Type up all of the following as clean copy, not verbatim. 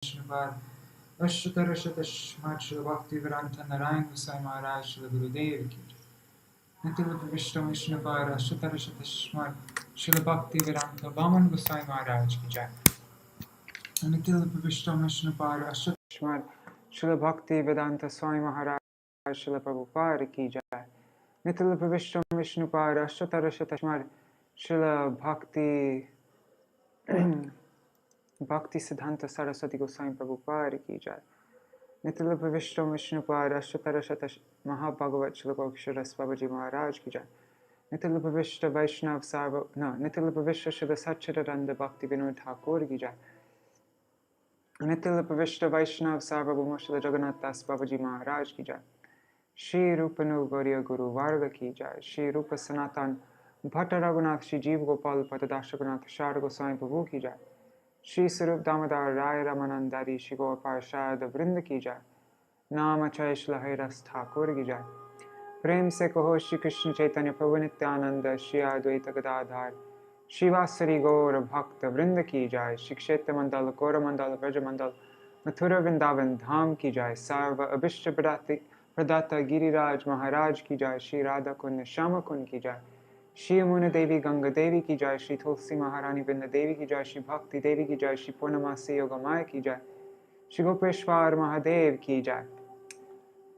Śrīmad Śrīla Bhaktivedānta Nārāyaṇa Gosvāmī Mahārāja Śrīla Gauḍīya ki Nitila Pravishta Vishnupāra Śrīla Bhaktivedānta Bhaman Gosvāmī Mahārāja ki jai. Nitila Pravishta Vishnupāra Śrīla Bhaktivedānta Swami Mahārāja Śrīla Prabhupada ki jai. Nitila Pravishta Vishnupāra Śrīla Bhaktivedānta Saraswati Goswami Prabhupada ki jai. Nitila Pravishta Vishnupāda Ashtatarashata Mahabhagavat Śrīla Keśavajī Mahārāja ki jai. Nitila Pravishta Vaishnav Sarva Nitila Pravishta Śrīla Satchidananda Bhaktivedānta Thakur ki jai. Nitila Pravishta Vaishnav Sarvabhauma Śrīla Jagannath Das Babaji Mahārāja ki jai. Shri Rupa Gauḍīya Guru Varga ki jai. Shri Rupa Sanatan Bhatta Raghunath Shri Jeev Gopal Patadash Raghunath Shara Goswami Prabhu ki jai. Shri Sarup Damodar Rai Ramanandari Shri Gaur Parshad Vrinda ki jai. Nama Chay Shri Hairas Thakur ki jai. Prem se kaho Shri Krishna Chaitanya Prabhu Nityananda Shri Advaita Gadadhar Shri Vasari Gaur Bhakta Vrinda ki jai. Shri Kshetra Mandal Kora Mandal Vraja Mandal Mathura Vrindavan Dham ki jai. Sarva Abhishta Pradata Giriraj Maharaj ki jai. Shri Radha Kund Shama Kund ki jai. Shri Yamuna Devi Ganga Devi ki jai. Shri Tulsi Maharani Vrinda Devi ki jai. Shri Bhakti Devi ki jai. Shri Purnamasi Yogamaya ki jai. Shri Gopeshwar Mahadev ki jai.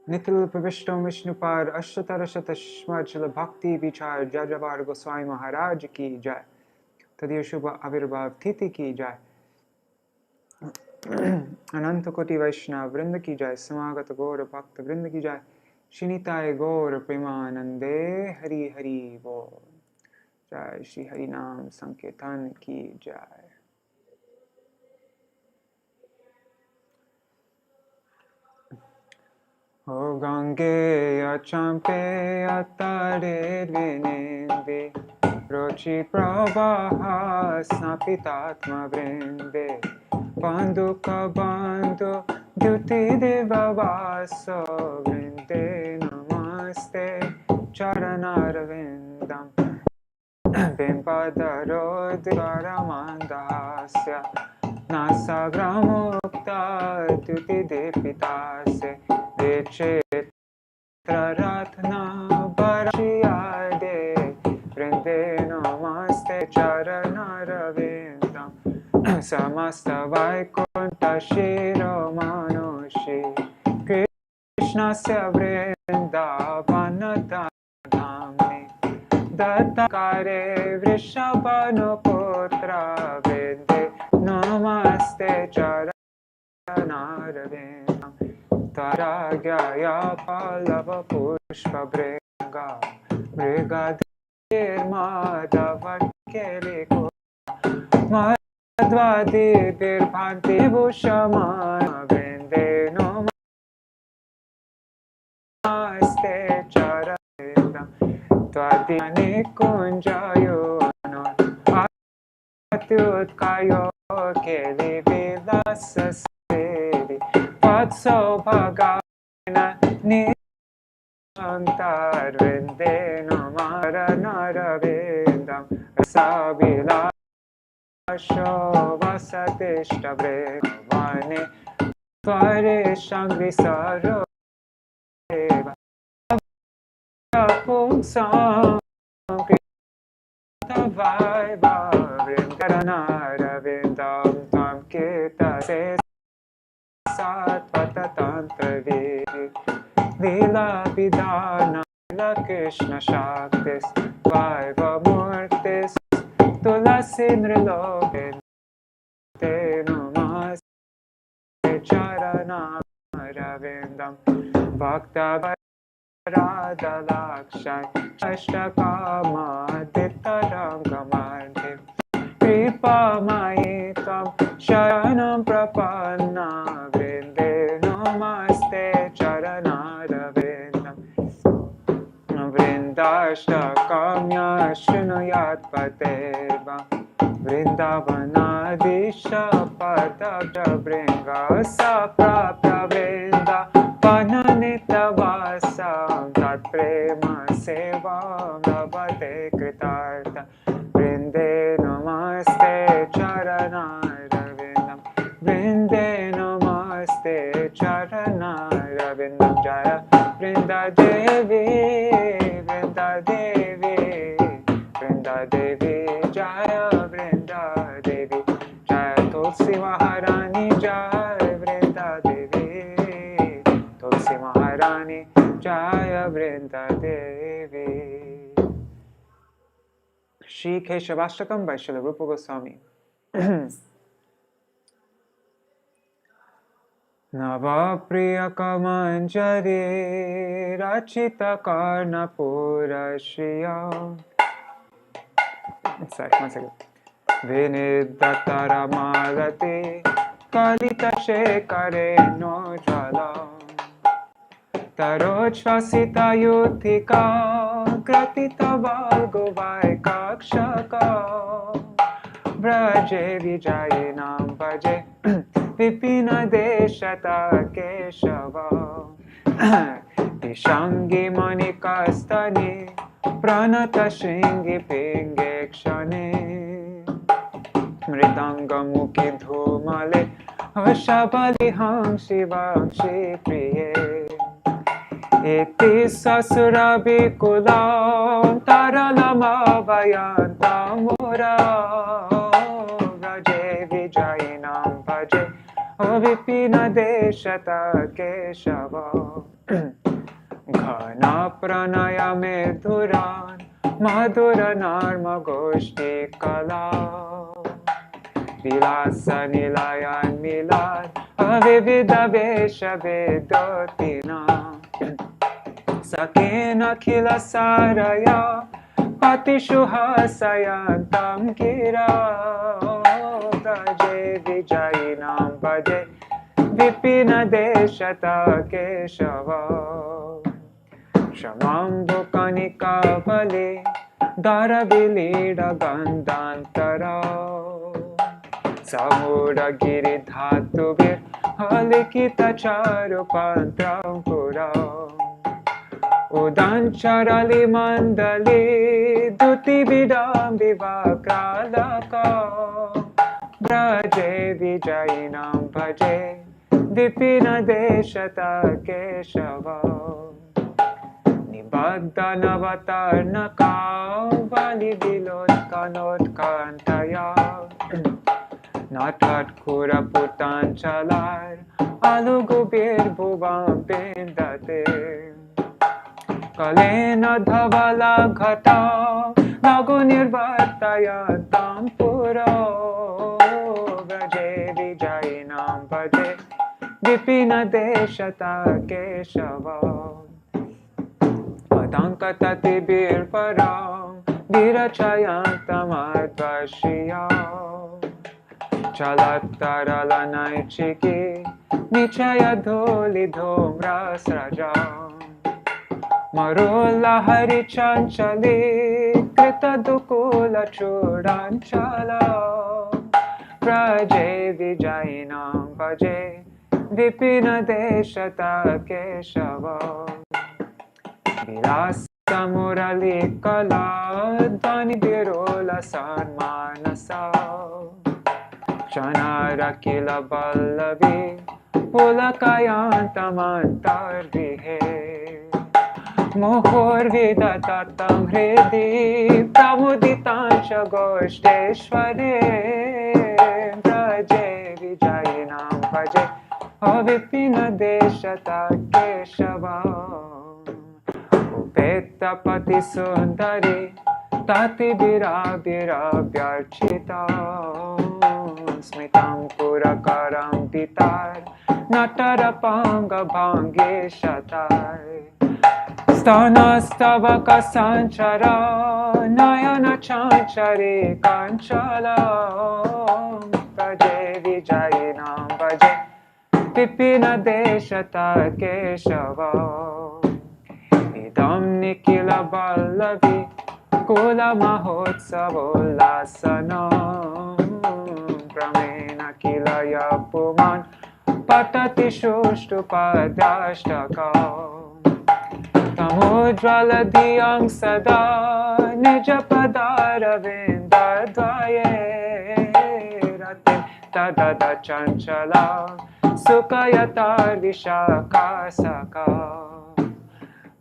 Nitil Pravishtam Vishnupāda Ashtatarashata Śrīla Bhakti Vichar Jajavar Goswami Mahārāja ki jai. Tadiya Shubha Avirbhav Titi ki jai. Ananta Koti Vaishnava Vrinda ki jai. Samagata Gaura Bhakta Vrinda ki jai. Shinitai Gaura Premanande Hari Hari Bol. Jai Shri Harinam Sankirtan ki jai. O Gangeya Champeya Tare Dvinende Rochi Prabhaha Snapitatma Vrinde Panduka Bandhu Dyuti Deva Vaso Vrinde Namaste Charanarvindam Bimpadaro Dvaramandasya Nasagramukta Dyuti Depitasya Vichitraratna Varashiyade Vrinde Namaste Charanarvindam Samasta Vaikunta Shiro Manushi Krishnasya Vrindavanatadami Dattakare Vrishabhanuputra Vrinde Namaste Charanarvindam Taragyaya Pallava Pushpa Bringa Brigadir Madhavakeliko Madhvadi Birbhanti Bhushamana Vrinde Namaste Charanarvindam Tvadhyani Kunjayo Atyutkayo Keli Vilasa Sevi Vatso Bhagavana Nisantar Vrinde Narayaṇa Rasavila Asho Vasatishta Bhagavane Tvare Shangri Saro Eva Pumsam Krita Vrindaranarvindam Tam Kirta Se Satvata Tantra Vidi Lila Vidana Lila Krishna Shaktis Vaiva Murtis Tulasi Nrilokin Te Namaste Charanarvindam Bhakta Radha Lakshay Ashtakama Dittarangamadhi Kripa Maikam Sharanam Prapanna Vrinde Namaste Charanarvindam Vrindashtakamya Shrunuyat Pateva Vrindavanadisha Padabja Bringa Saprapta Vrinda Pananita Vasam Tat Prema Sevam Lavate Kritarta Vrinde Namaste Charanarvindam Vrinde Shri Keśavashtakam by Srila Rupa Gosvāmī. Nava Priyakamanjari Rachita Karna Pura Shriya. Sorry, 1 second. Vinidhatara Malati Kalita Shekare no Jala Tarochvasita Yuthika Kratita Valgovai Kakshaka Braje Vijayinam Bhaje Vipina Deshata Keśava Vishangi Manikastani Pranata Shringi Pinge Kshane Mridanga Mukhi Dhumale Hashabali Hamshi Vamshi Priye Iti Sasura Bikulam Taralama Vayanta Mura Vraje Vijayinam Bhaje Vipina Deshata Keśava Ghana Pranaya Medhuran Madhura Narma Goshti Kala Vilasa Nilayan Milad Avivida Vesha Vedotina Sakena Khila Saraya Patishuha Sayantam Gira Braje Vijayinam Bhaje Vipina Deshata Keśava Shamambu Kanika Vali Daravilida Gandantara Samura Giri Dhatuvir Halikita Charupantram Pura Udancharali Mandali Duti Vidam Vivakralaka Braje Vijayinam Bhaje Vipina Deshata Keśava Nibadda Navatarnaka Vali Vilot Kanot Kantaya Nathat Kura Putanchalar Alugubir Bhuvam Pindate Kalena Dhavala Ghata Nagu Nirvartaya Tampura Vraje Vijayinam Bhaje Vipina Deshata Keśava Padankatati Birparam Virachayantam Advashiyam Chalattara Lanaichiki Nichaya Dholi Dhomra Srajam Marulla Hari Chanchali Krita Dukula Chudanchala Braje Vijayinam Bhaje Vipina Deshata Keśava Vilasa Murali Kala Dhani Virola Sanmanasa Chanara Kila Ballavi Pulakayantam Antarvihe Mohor Vidatatam Hridi Pramuditancha Goshteshvare Braje Vijayinam Bhaje Avipina Deshata Keśava Upeta Pati Sundari Tati Bira Bira Vyarchita Smitam Purakaram Pitar Natarapanga Bhange Shatar Stanastavaka Sanchara Nayana Chanchari Kanchala Braje Vijayinam Bhaje Vipina Deshata Keśava Idam Nikila Ballavi Kula Mahotsavolasana Pramena Kilaya Puman Patati Shushtu Padashtaka Tamujvala Diyang Sada Nija Padara Vindadvaye Ratin Tadada Chanchala Sukayatar Vishaka Saka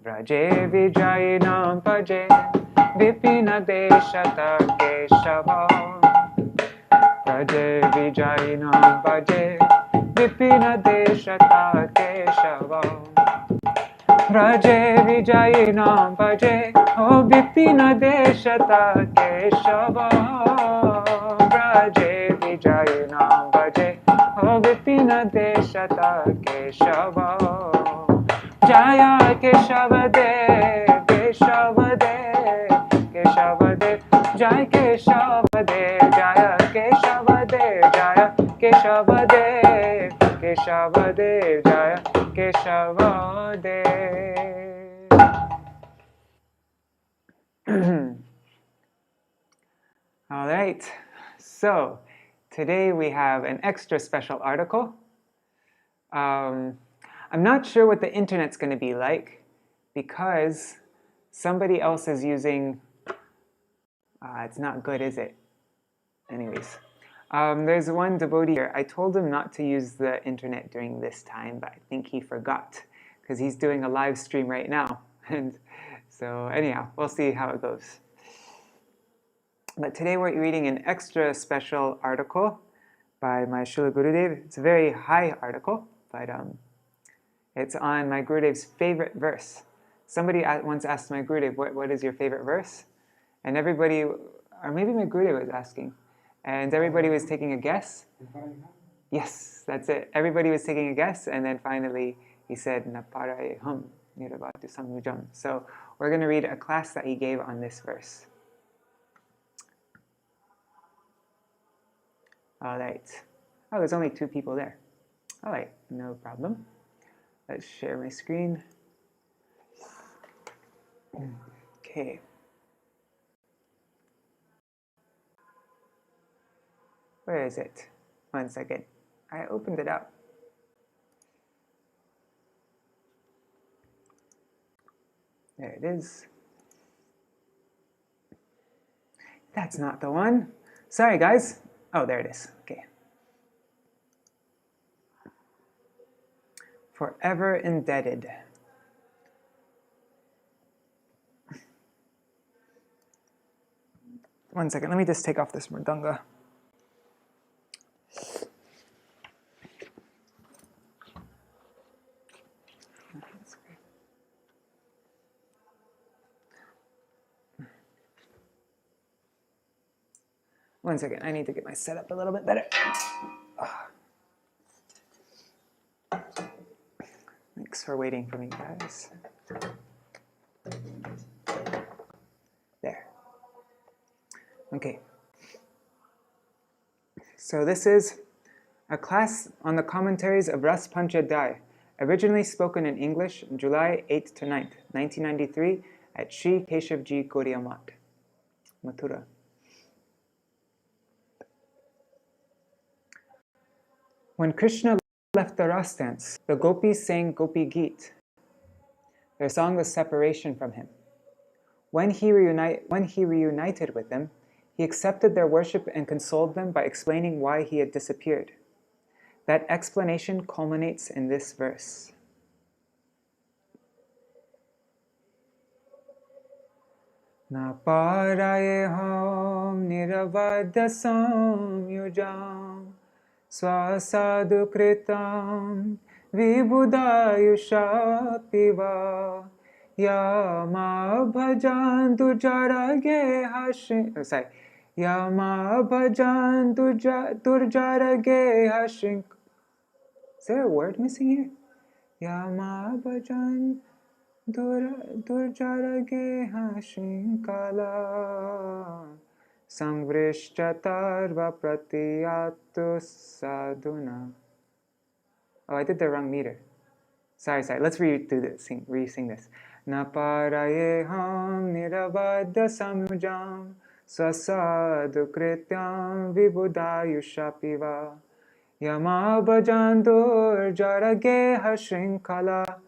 Braje Vijayinam Bhaje Vipina Deshata Keśava Braje Vijayinam Bhaje Vipina Deshata Keśava Vraje Vijayinam Bhaje O Vipina Deshata Keśava Vraje Vijayinam Bhaje O Vipina Deshata Keśava Jaya Keśavade Keśavade Keśavade Jaya Keśavade Jaya Keśavade Jaya Keśavade Keśavade Jaya Keśavade. All right, so today we have an extra special article. I'm not sure what the internet's going to be like because somebody else is using, it's not good, is it? Anyways, there's one devotee here. I told him not to use the internet during this time, but I think he forgot because he's doing a live stream right now. And so anyhow, we'll see how it goes. But today we're reading an extra special article by my Srila Gurudev. It's a very high article, but it's on my Gurudev's favorite verse. Somebody once asked my Gurudev, what is your favorite verse? And everybody, or maybe my Gurudev was asking, and everybody was taking a guess. Yes, that's it. Everybody was taking a guess, and then finally he said, Na pāraye nirabhatu samyujam. So we're going to read a class that he gave on this verse. All right. Oh, there's only 2 people there. All right, no problem. Let's share my screen. Okay. Where is it? 1 second. I opened it up. There it is. That's not the one. Sorry, guys. Oh, there it is. Okay. Forever indebted. One second. Let me just take off this mridanga. One second, I need to get my setup a little bit better. Thanks for waiting for me, guys. There. Okay. So this is a class on the commentaries of Ras Panchadhyaya, originally spoken in English July 8th to 9th, 1993 at Sri Keśavajī Gauḍīya Maṭha, Mathura. When Krishna left the Ras dance, the gopis sang Gopi Geet. Their song was separation from him. When he reunited with them, he accepted their worship and consoled them by explaining why he had disappeared. That explanation culminates in this verse. Na pāraye hom niravadya samyujam Swasadu kritam vibudayusha piva Yama bhajantu jarage hashin. Oh, sorry. Yama bhajantu durjarage hashin. Is there a word missing here? Yama bhajan durjarage hashin kala Samvrishchatarva pratiyatu sadhuna. Oh, I did the wrong meter. Sorry. Let's re-sing this. Na pāraye ham niravadya samyujam swasadu krityam vibudayusha piva Yama bhajandur jarage hashrinkala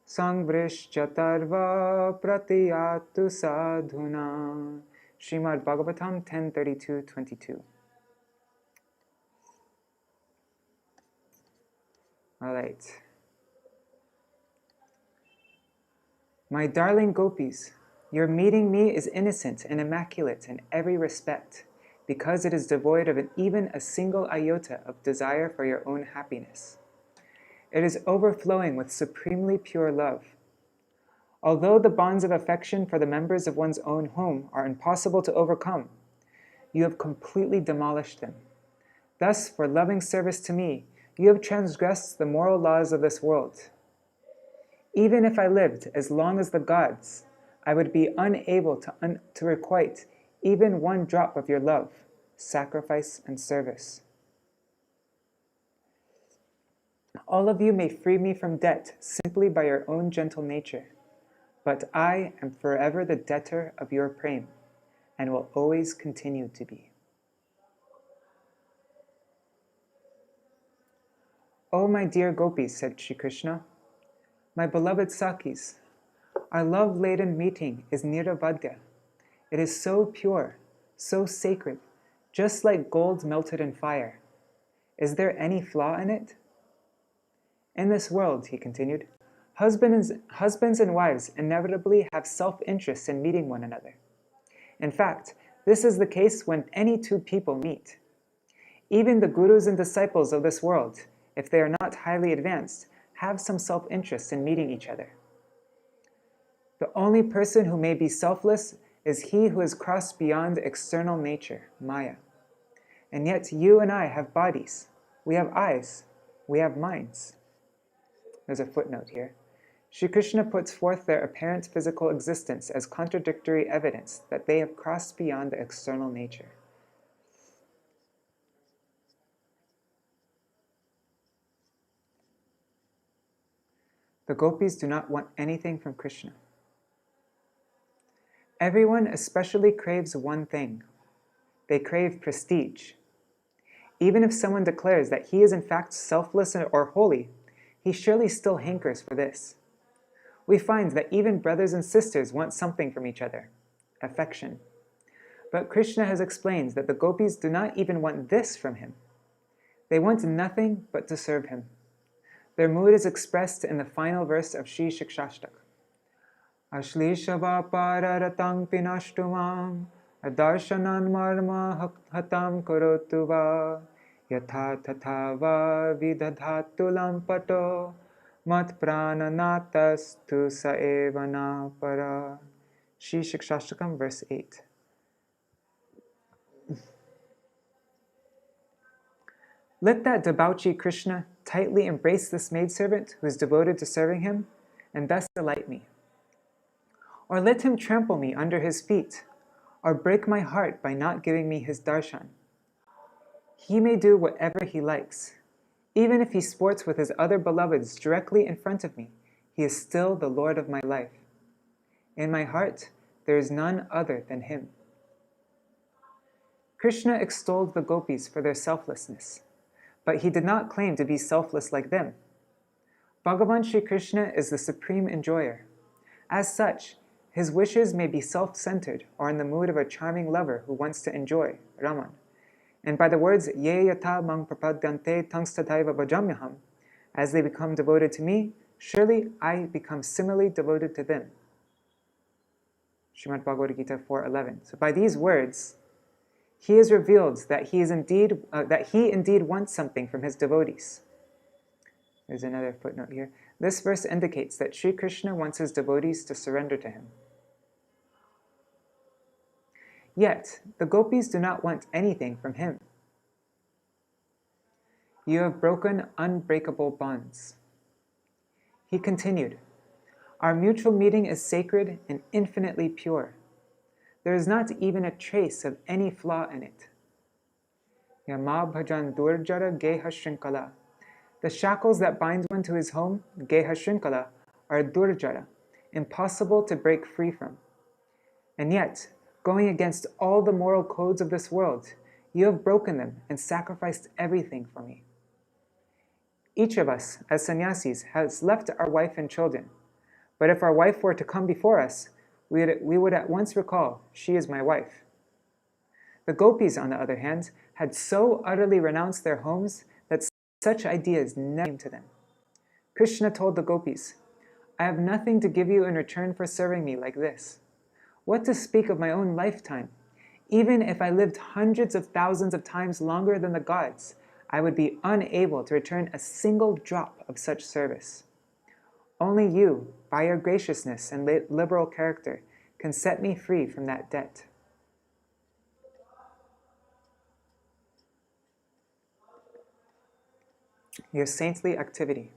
Samvrishchatarva pratiyatu sadhuna. Śrīmad Bhagavatam 10:32-22. All right. My darling gopis, your meeting me is innocent and immaculate in every respect, because it is devoid of even a single iota of desire for your own happiness. It is overflowing with supremely pure love. Although the bonds of affection for the members of one's own home are impossible to overcome, you have completely demolished them. Thus, for loving service to me, you have transgressed the moral laws of this world. Even if I lived as long as the gods, I would be unable to requite even one drop of your love, sacrifice, and service. All of you may free me from debt simply by your own gentle nature, but I am forever the debtor of your prema, and will always continue to be. "Oh, my dear gopis," said Sri Krishna, "my beloved Sakis, our love-laden meeting is Nirabhadya. It is so pure, so sacred, just like gold melted in fire. Is there any flaw in it? In this world," he continued, husbands and wives inevitably have self-interest in meeting one another. In fact, this is the case when any two people meet. Even the gurus and disciples of this world, if they are not highly advanced, have some self-interest in meeting each other. The only person who may be selfless is he who has crossed beyond external nature, Maya. And yet you and I have bodies, we have eyes, we have minds. There's a footnote here. Sri Krishna puts forth their apparent physical existence as contradictory evidence that they have crossed beyond the external nature. The gopis do not want anything from Krishna. Everyone especially craves one thing. They crave prestige. Even if someone declares that he is in fact selfless or holy, he surely still hankers for this. We find that even brothers and sisters want something from each other, affection. But Krishna has explained that the gopis do not even want this from him. They want nothing but to serve him. Their mood is expressed in the final verse of Sri Shikshashtaka. Ashlishava pararatang pinashtumam adarshanan marma hatam karotu va yatha tatha va vidadhatu lampato mat prananatas sa eva na para. Sri Shikshashtakam, verse 8. Let that debauchee Krishna tightly embrace this maidservant who is devoted to serving him, and thus delight me. Or let him trample me under his feet, or break my heart by not giving me his darshan. He may do whatever he likes. Even if he sports with his other beloveds directly in front of me, he is still the Lord of my life. In my heart, there is none other than him. Krishna extolled the gopis for their selflessness, but he did not claim to be selfless like them. Bhagavan Sri Krishna is the supreme enjoyer. As such, his wishes may be self-centered or in the mood of a charming lover who wants to enjoy, Raman. And by the words, Ye yata mang prapadyante tangstataiva bhajamyaham, as they become devoted to me, surely I become similarly devoted to them. Śrīmad Bhagavad Gita 4:11. So by these words, he has revealed that he indeed wants something from his devotees. There's another footnote here. This verse indicates that Sri Krishna wants his devotees to surrender to him. Yet, the gopis do not want anything from him. You have broken unbreakable bonds. He continued, our mutual meeting is sacred and infinitely pure. There is not even a trace of any flaw in it. Yama bhajan durjara geha shrinkala. The shackles that bind one to his home, geha shrinkala, are durjara, impossible to break free from. And yet, going against all the moral codes of this world, you have broken them and sacrificed everything for me. Each of us, as sannyasis, has left our wife and children. But if our wife were to come before us, we would at once recall, she is my wife. The gopis, on the other hand, had so utterly renounced their homes that such ideas never came to them. Krishna told the gopis, I have nothing to give you in return for serving me like this. What to speak of my own lifetime? Even if I lived hundreds of thousands of times longer than the gods, I would be unable to return a single drop of such service. Only you, by your graciousness and liberal character, can set me free from that debt. Your saintly activity.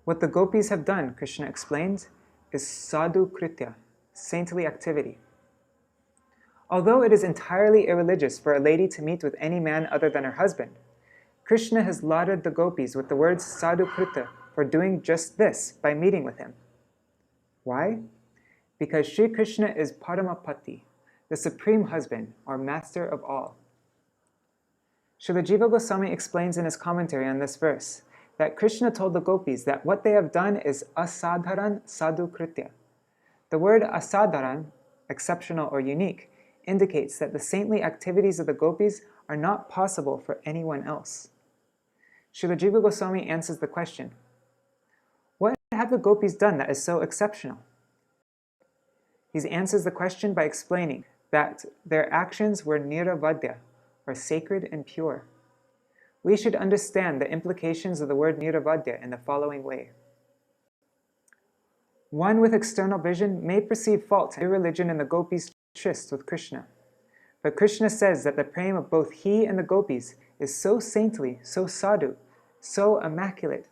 What the gopis have done, Krishna explains, is sadhu kritya, saintly activity. Although it is entirely irreligious for a lady to meet with any man other than her husband, Krishna has lauded the gopis with the words sadhu kritya for doing just this by meeting with him. Why? Because Sri Krishna is Paramapati, the supreme husband or master of all. Srila Jiva Gosvāmī explains in his commentary on this verse that Krishna told the gopis that what they have done is asadharan sadhu kritya. The word asadharan, exceptional or unique, indicates that the saintly activities of the gopis are not possible for anyone else. Srila Jiva Gosvāmī answers the question, what have the gopis done that is so exceptional? He answers the question by explaining that their actions were niravadya, or sacred and pure. We should understand the implications of the word niravadya in the following way. One with external vision may perceive fault in irreligion in the gopis' tryst with Krishna. But Krishna says that the prema of both he and the gopis is so saintly, so sadhu, so immaculate,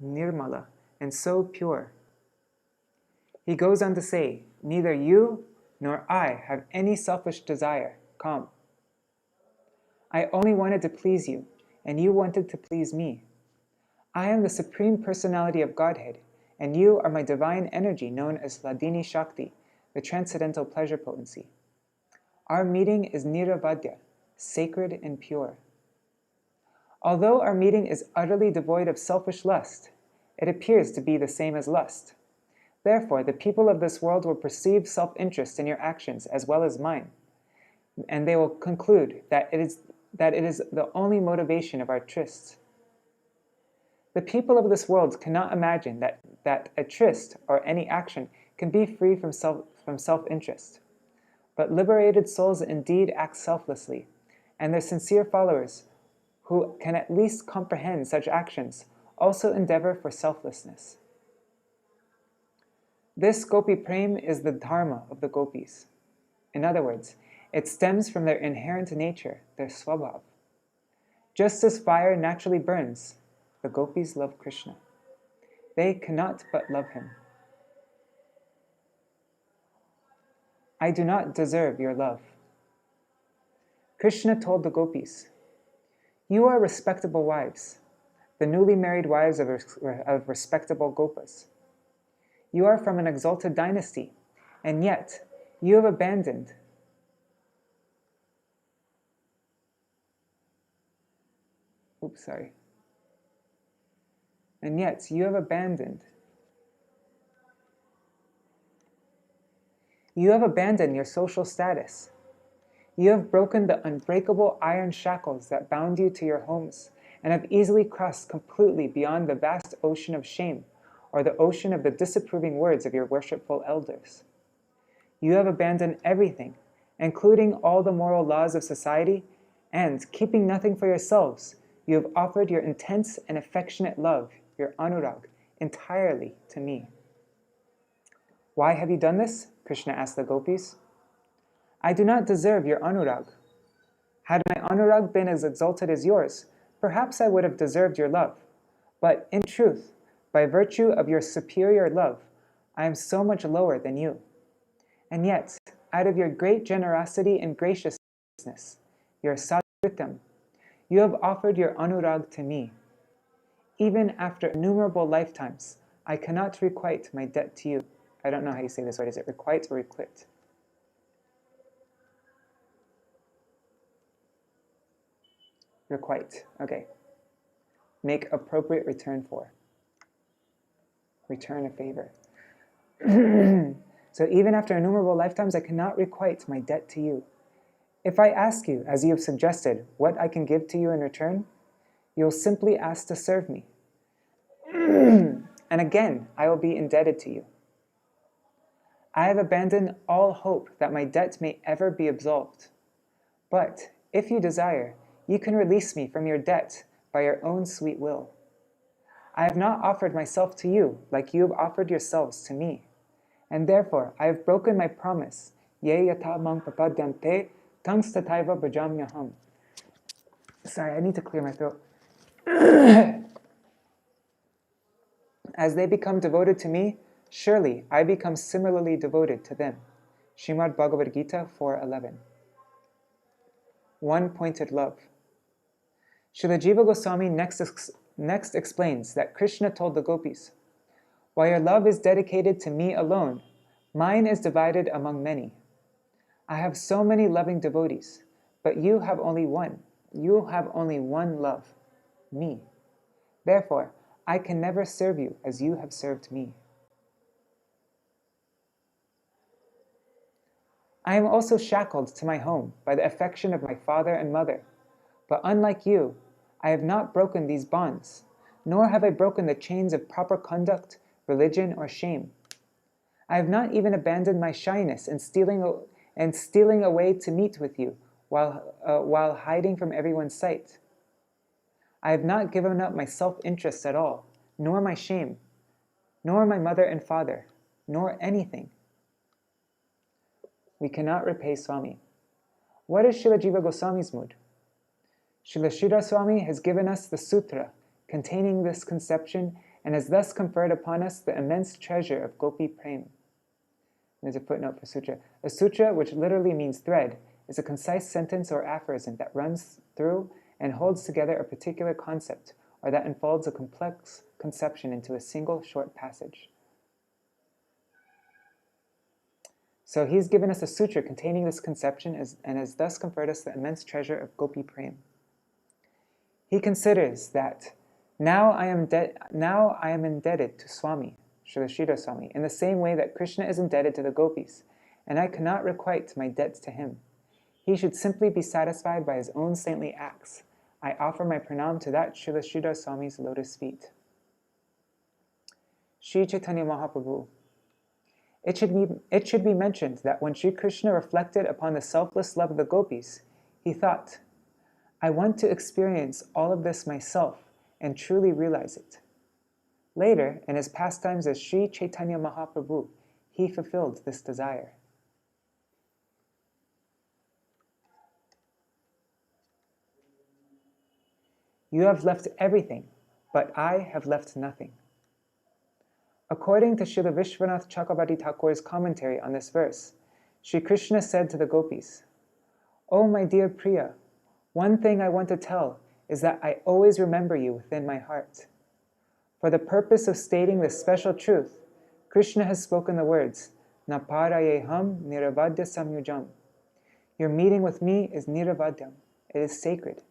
nirmala, and so pure. He goes on to say, neither you nor I have any selfish desire. Come. I only wanted to please you, and you wanted to please me. I am the Supreme Personality of Godhead, and you are my divine energy known as Hladini Shakti, the transcendental pleasure potency. Our meeting is niravadya, sacred and pure. Although our meeting is utterly devoid of selfish lust, it appears to be the same as lust. Therefore, the people of this world will perceive self-interest in your actions as well as mine, and they will conclude that it is the only motivation of our tryst. The people of this world cannot imagine that a tryst or any action can be free from self-interest. But liberated souls indeed act selflessly, and their sincere followers, who can at least comprehend such actions, also endeavor for selflessness. This gopi prem is the dharma of the gopis. In other words, it stems from their inherent nature, their swabhav. Just as fire naturally burns, the gopis love Krishna. They cannot but love him. I do not deserve your love. Krishna told the gopis, you are respectable wives, the newly married wives of respectable gopas. You are from an exalted dynasty, and yet you have abandoned And yet you have abandoned your social status. You have broken the unbreakable iron shackles that bound you to your homes and have easily crossed completely beyond the vast ocean of shame or the ocean of the disapproving words of your worshipful elders. You have abandoned everything, including all the moral laws of society, and, keeping nothing for yourselves, you have offered your intense and affectionate love, your anurag, entirely to me. Why have you done this? Krishna asked the gopis. I do not deserve your anurag. Had my anurag been as exalted as yours, perhaps I would have deserved your love. But in truth, by virtue of your superior love, I am so much lower than you. And yet, out of your great generosity and graciousness, your sadhritam, you have offered your anurag to me. Even after innumerable lifetimes, I cannot requite my debt to you. I don't know how you say this word. Is it requite or requite? Requite. Okay. Make appropriate return for. Return a favor. So even after innumerable lifetimes, I cannot requite my debt to you. If I ask you, as you have suggested, what I can give to you in return, you'll simply ask to serve me. And again, I will be indebted to you. I have abandoned all hope that my debt may ever be absolved. But, if you desire, you can release me from your debt by your own sweet will. I have not offered myself to you like you have offered yourselves to me. And therefore I have broken my promise. Ye yata mang prapadyante tangs tataiva bhajamyaham. Sorry, I need to clear my throat. As they become devoted to me, surely I become similarly devoted to them. Śrīmad Bhagavad Gita 4:11. One-pointed love. Srila Jiva Goswami next explains that Krishna told the gopis, "While your love is dedicated to me alone, mine is divided among many. I have so many loving devotees, but you have only one. You have only one love, me. Therefore, I can never serve you as you have served me." I am also shackled to my home by the affection of my father and mother, but unlike you, I have not broken these bonds, nor have I broken the chains of proper conduct, religion, or shame. I have not even abandoned my shyness and stealing away to meet with you while hiding from everyone's sight. I have not given up my self-interest at all, nor my shame, nor my mother and father, nor anything. We cannot repay Swami. What is Srila Jiva Goswami's mood? Srila Sridhar Swami has given us the sutra containing this conception and has thus conferred upon us the immense treasure of Gopi Prem. There's a footnote for sutra. A sutra, which literally means thread, is a concise sentence or aphorism that runs through and holds together a particular concept, or that unfolds a complex conception into a single short passage. So he's given us a sutra containing this conception and has thus conferred us the immense treasure of Gopi Prem. He considers that now I am indebted to Swami, Srila Sridhar Swami, in the same way that Krishna is indebted to the gopis, and I cannot requite my debts to him. He should simply be satisfied by his own saintly acts. I offer my pranam to that Srila Sridhar Swami's lotus feet. Sri Chaitanya Mahaprabhu. It should be mentioned that when Sri Krishna reflected upon the selfless love of the gopis, he thought, I want to experience all of this myself and truly realize it. Later, in his pastimes as Sri Chaitanya Mahaprabhu, he fulfilled this desire. You have left everything, but I have left nothing. According to Srila Vishwanath Chakravarti Thakur's commentary on this verse, Sri Krishna said to the gopis, "O my dear Priya, one thing I want to tell is that I always remember you within my heart. For the purpose of stating this special truth, Krishna has spoken the words, Na pāraye ham niravadya samyujam. Your meeting with me is niravadyam, it is sacred.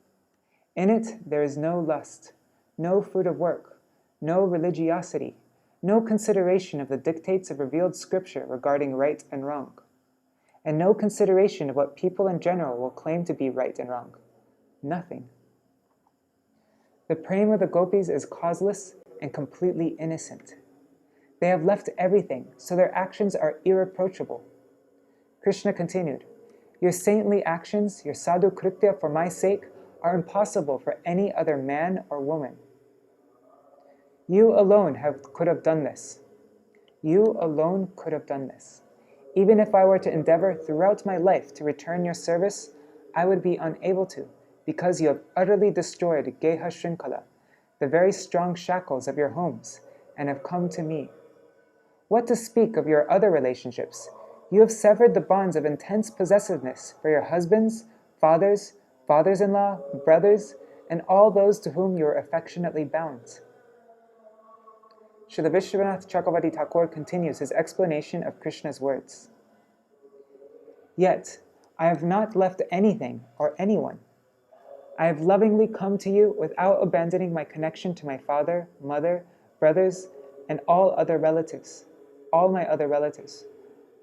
In it there is no lust, no fruit of work, no religiosity, no consideration of the dictates of revealed scripture regarding right and wrong, and no consideration of what people in general will claim to be right and wrong. Nothing. The prema of the gopis is causeless and completely innocent. They have left everything, so their actions are irreproachable." Krishna continued, "Your saintly actions, your sadhu kritya for my sake, are impossible for any other man or woman. You alone could have done this. You alone could have done this. Even if I were to endeavor throughout my life to return your service, I would be unable to, because you have utterly destroyed Geha Shrinkala, the very strong shackles of your homes, and have come to me. What to speak of your other relationships? You have severed the bonds of intense possessiveness for your husbands, fathers, fathers-in-law, brothers, and all those to whom you are affectionately bound." Srila Vishwanath Chakravarti Thakur continues his explanation of Krishna's words. "Yet, I have not left anything or anyone. I have lovingly come to you without abandoning my connection to my father, mother, brothers, and all my other relatives.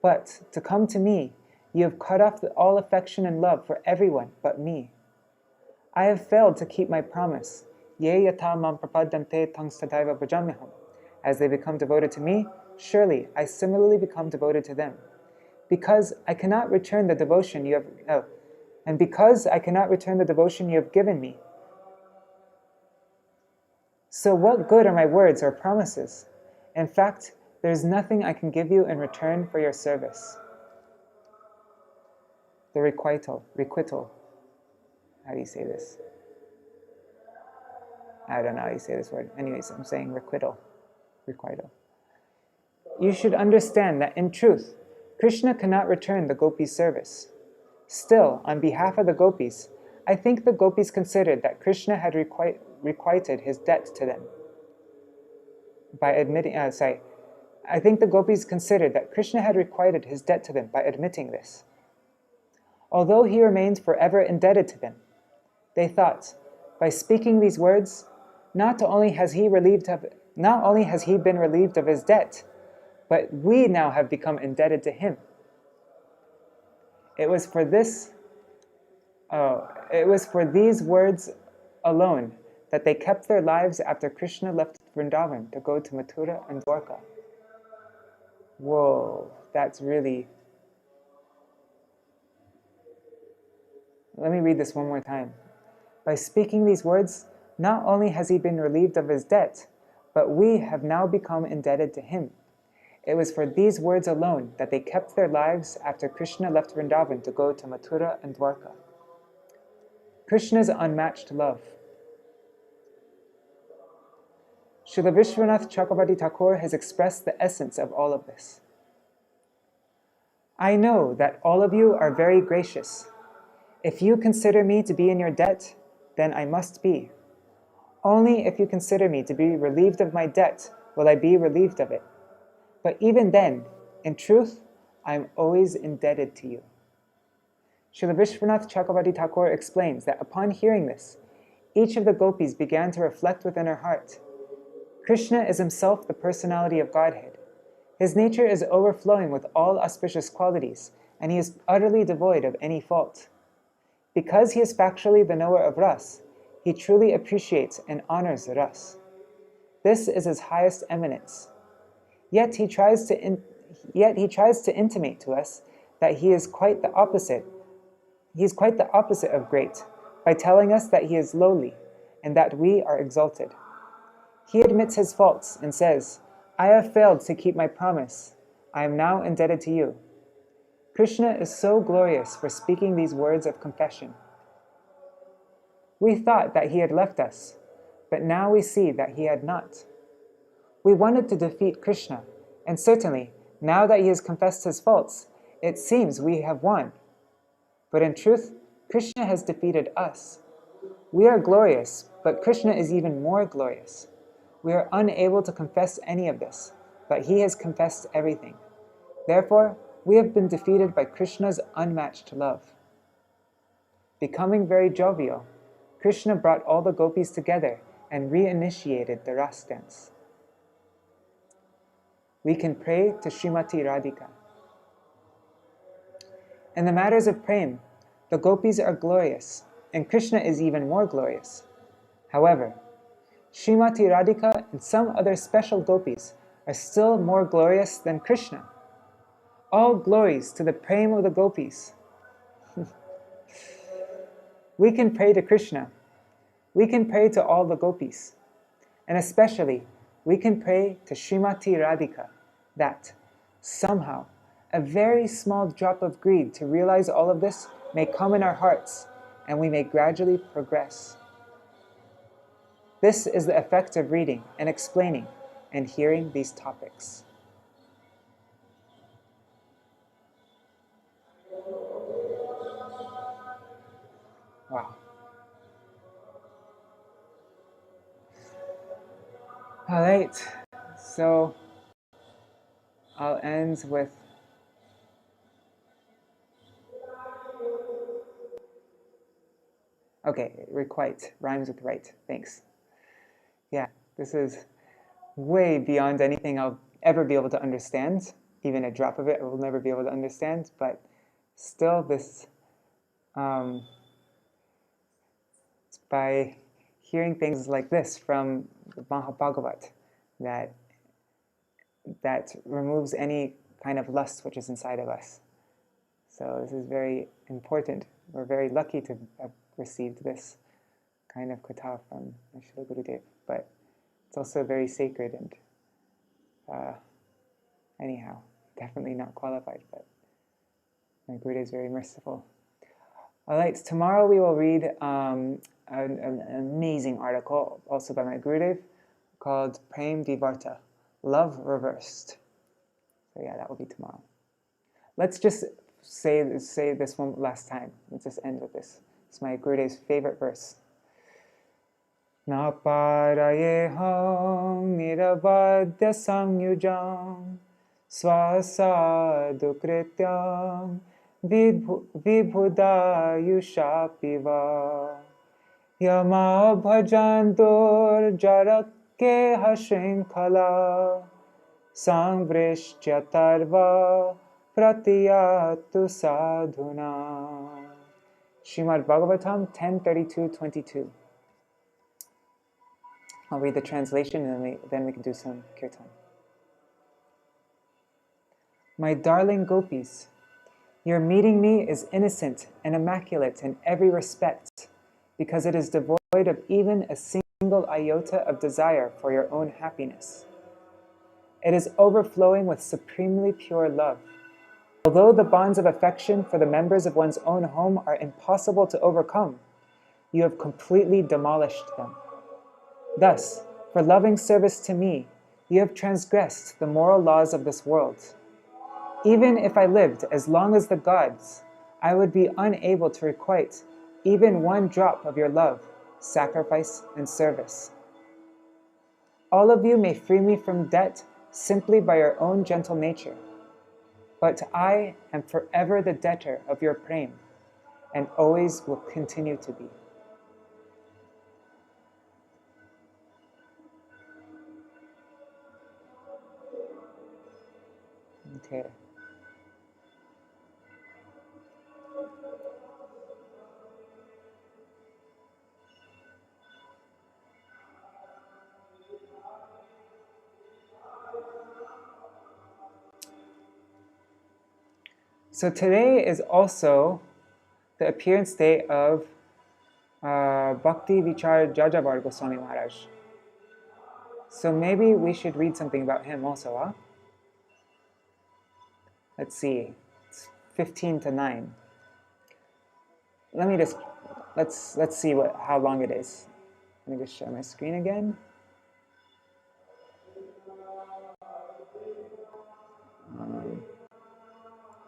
But to come to me, you have cut off all affection and love for everyone but me. I have failed to keep my promise. Ye yata mam prapadyante tangs tataiva bhajamyaham. As they become devoted to me, surely I similarly become devoted to them. Because I cannot return the devotion you have given me, So what good are my words or promises? In fact, there is nothing I can give you in return for your service. The requital. How do you say this? I don't know how you say this word. Anyways, I'm saying requital. You should understand that in truth, Krishna cannot return the gopis' service. Still, on behalf of the gopis, I think the gopis considered that Krishna had requited his debt to them. I think the gopis considered that Krishna had requited his debt to them by admitting this. Although he remains forever indebted to them, they thought, by speaking these words, not only has he been relieved of his debt, but we now have become indebted to him. It was for these words alone that they kept their lives after Krishna left Vrindavan to go to Mathura and Dwarka. Whoa, that's really... Let me read this one more time. By speaking these words, not only has he been relieved of his debt, but we have now become indebted to him. It was for these words alone that they kept their lives after Krishna left Vrindavan to go to Mathura and Dwarka. Krishna's unmatched love. Srila Vishwanath Chakravarti Thakur has expressed the essence of all of this. I know that all of you are very gracious. If you consider me to be in your debt, then I must be. Only if you consider me to be relieved of my debt will I be relieved of it. But even then, in truth, I am always indebted to you. Srila Vishwanath Chakravarti Thakur explains that upon hearing this, each of the gopis began to reflect within her heart. Krishna is himself the personality of Godhead. His nature is overflowing with all auspicious qualities, and he is utterly devoid of any fault. Because he is factually the knower of ras, he truly appreciates and honors the ras. This is his highest eminence. Yet he tries to intimate to us that he is quite the opposite. He is quite the opposite of great, by telling us that he is lowly and that we are exalted. He admits his faults and says, I have failed to keep my promise. I am now indebted to you. Krishna is so glorious for speaking these words of confession. We thought that he had left us, but now we see that he had not. We wanted to defeat Krishna, and certainly, now that he has confessed his faults, it seems we have won. But in truth, Krishna has defeated us. We are glorious, but Krishna is even more glorious. We are unable to confess any of this, but he has confessed everything. Therefore, we have been defeated by Krishna's unmatched love. Becoming very jovial, Krishna brought all the gopis together and reinitiated the ras dance. We can pray to Srimati Radhika. In the matters of prem, the gopis are glorious, and Krishna is even more glorious. However, Srimati Radhika and some other special gopis are still more glorious than Krishna. All glories to the prem of the gopis. We can pray to Krishna. We can pray to all the gopis. And especially, we can pray to Srimati Radhika that, somehow, a very small drop of greed to realize all of this may come in our hearts, and we may gradually progress. This is the effect of reading and explaining and hearing these topics. Wow. All right, so I'll end with requite rhymes with right. Thanks. Yeah, this is way beyond anything I'll ever be able to understand. Even a drop of it I will never be able to understand, but still this, by hearing things like this from the Bhagavad, that removes any kind of lust which is inside of us. So this is very important. We're very lucky to have received this kind of kata from Srila Gurudev. But It's also very sacred and anyhow, definitely not qualified, but my Gurudev is very merciful. All right, tomorrow we will read an amazing article, also by my Gurudev, called Prem Vivarta, Love Reversed. So yeah, that will be tomorrow. Let's just say this one last time. Let's just end with this. It's my Gurudev's favorite verse. Na pāraye hum nirabadya samyujam svasadu krityam vibhudayushapiva yama bhajandur jarake hashrinkala samvrishyatarva pratiyatu sadhuna. Śrīmad Bhagavatam 10:32-22. I'll read the translation and then we can do some kirtan. My darling gopis, your meeting me is innocent and immaculate in every respect, because it is devoid of even a single iota of desire for your own happiness. It is overflowing with supremely pure love. Although the bonds of affection for the members of one's own home are impossible to overcome, you have completely demolished them. Thus, for loving service to me, you have transgressed the moral laws of this world. Even if I lived as long as the gods, I would be unable to requite even one drop of your love, sacrifice, and service. All of you may free me from debt simply by your own gentle nature, but I am forever the debtor of your prem, and always will continue to be. Okay. So today is also the appearance day of Bhaktivedānta Gosvāmī Mahārāja. So maybe we should read something about him also, huh? Let's see, it's 9:15. Let's see how long it is. Let me just share my screen again.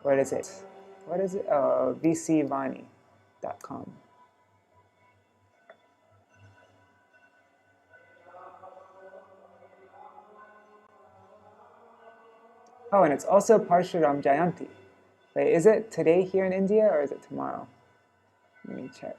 What is it? vcvani.com. Oh, and it's also Parshuram Jayanti. Wait, is it today here in India or is it tomorrow? Let me check.